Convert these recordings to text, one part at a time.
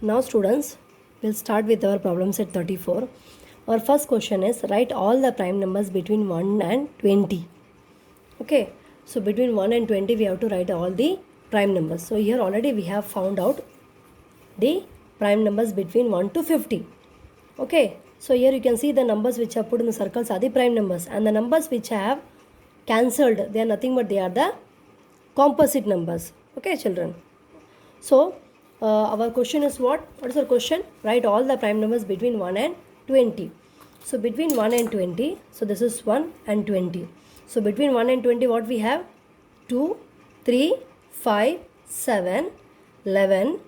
Now students, we'll start with our problem set 34. Our first question is write all the prime numbers between 1 and 20. Okay, so between 1 and 20 we have to write all the prime numbers. So here already we have found out the prime numbers between 1 to 50. Okay, so here you can see the numbers which are put in the circles are the prime numbers, and the numbers which I have cancelled, they are nothing but they are the composite numbers. Okay children, so our question is what is our question? Write all the prime numbers between 1 and 20. So between 1 and 20, so this is 1 and 20. So between 1 and 20 what we have? 2, 3, 5, 7, 11,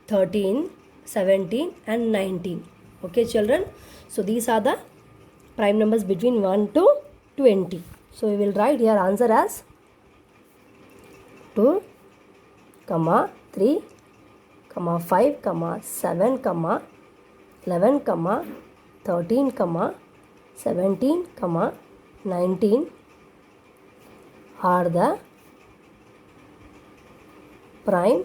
13, 17 and 19. Okay children, so these are the prime numbers between 1 to 20. So we will write here answer as 2, 3, 5, 7, 11, 13, 17, 19 are the prime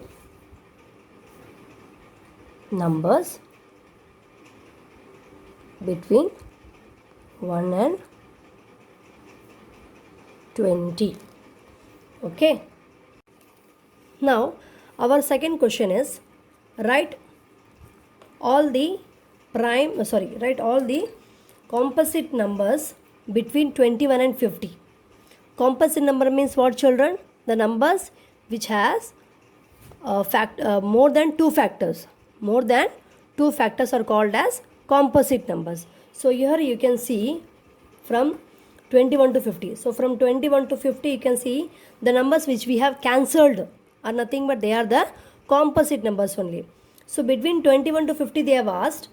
numbers between 1 and 20. Okay. Now our second question is write all the composite numbers between 21 and 50. Composite number means what children? The numbers which has more than two factors. More than two factors are called as composite numbers. So here you can see from 21 to 50. So from 21 to 50 you can see the numbers which we have cancelled are nothing but they are the composite numbers only. So between 21 to 50 they have asked.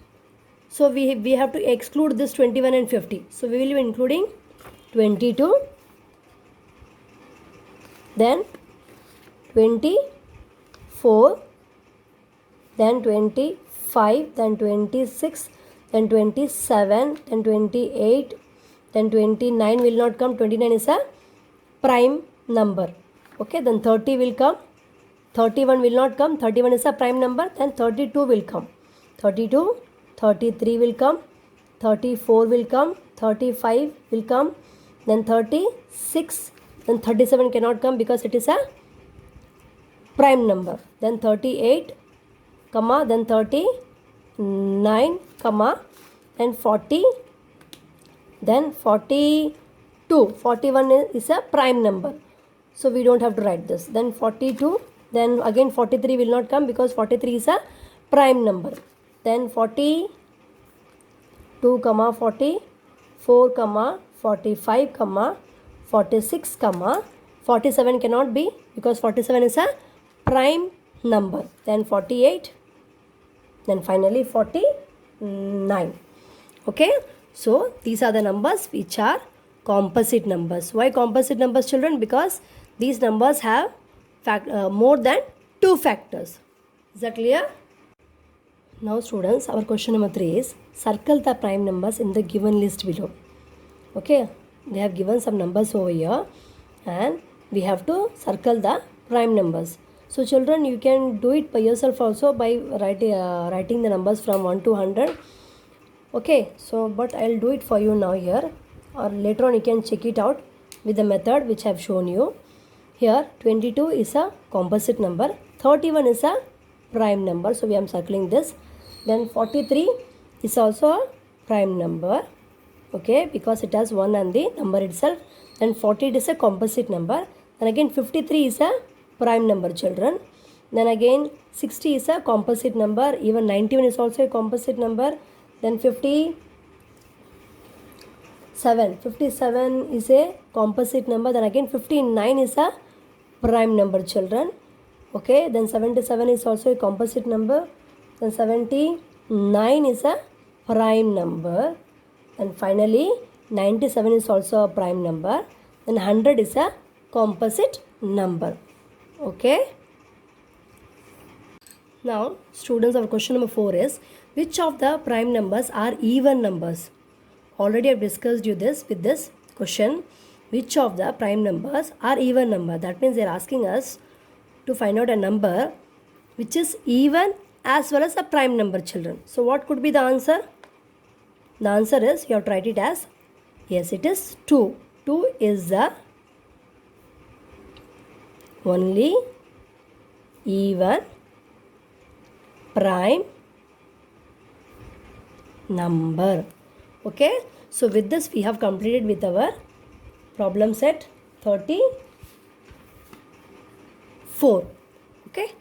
So we have to exclude this 21 and 50. So we will be including 22, then 24, then 25, then 26, then 27, then 28, then 29 will not come. 29 is a prime number. Okay, then 30 will come. 31 will not come. 31 is a prime number. Then 32 will come. 32, 33 will come. 34 will come. 35 will come. Then 36. Then 37 cannot come because it is a prime number. Then 38, then 39, then 40. Then 42. 41 is a prime number. So we don't have to write this. Then 42. Then again 43 will not come because 43 is a prime number. Then 42, 44, 45, 46, 47 cannot be because 47 is a prime number. Then 48. Then finally 49. Okay. So these are the numbers which are composite numbers. Why composite numbers children? Because these numbers have more than two factors. Is that clear? Now students, our question number 3 is circle the prime numbers in the given list below. Okay, they have given some numbers over here and we have to circle the prime numbers. So children, you can do it by yourself also by writing the numbers from 1 to 100. Okay, so but I'll do it for you now here, or later on you can check it out with the method which I have shown you. Here 22 is a composite number, 31 is a prime number, so we are circling this. Then 43 is also a prime number, okay, because it has 1 and the number itself. Then 48 is a composite number. Then again 53 is a prime number children. Then again 60 is a composite number, even 91 is also a composite number. Then 57 is a composite number. Then again 59 is a prime number children. Okay, then 77 is also a composite number. Then 79 is a prime number. And finally 97 is also a prime number. Then 100 is a composite number. Okay. Now students, our question number 4 is which of the prime numbers are even numbers? Already I have discussed you this with this question. Which of the prime numbers are even number? That means they are asking us to find out a number which is even as well as a prime number, children. So what could be the answer? The answer is, you have to write it as, yes, it is 2. 2 is the only even prime number. Okay, so with this we have completed with our problem set 34. Okay.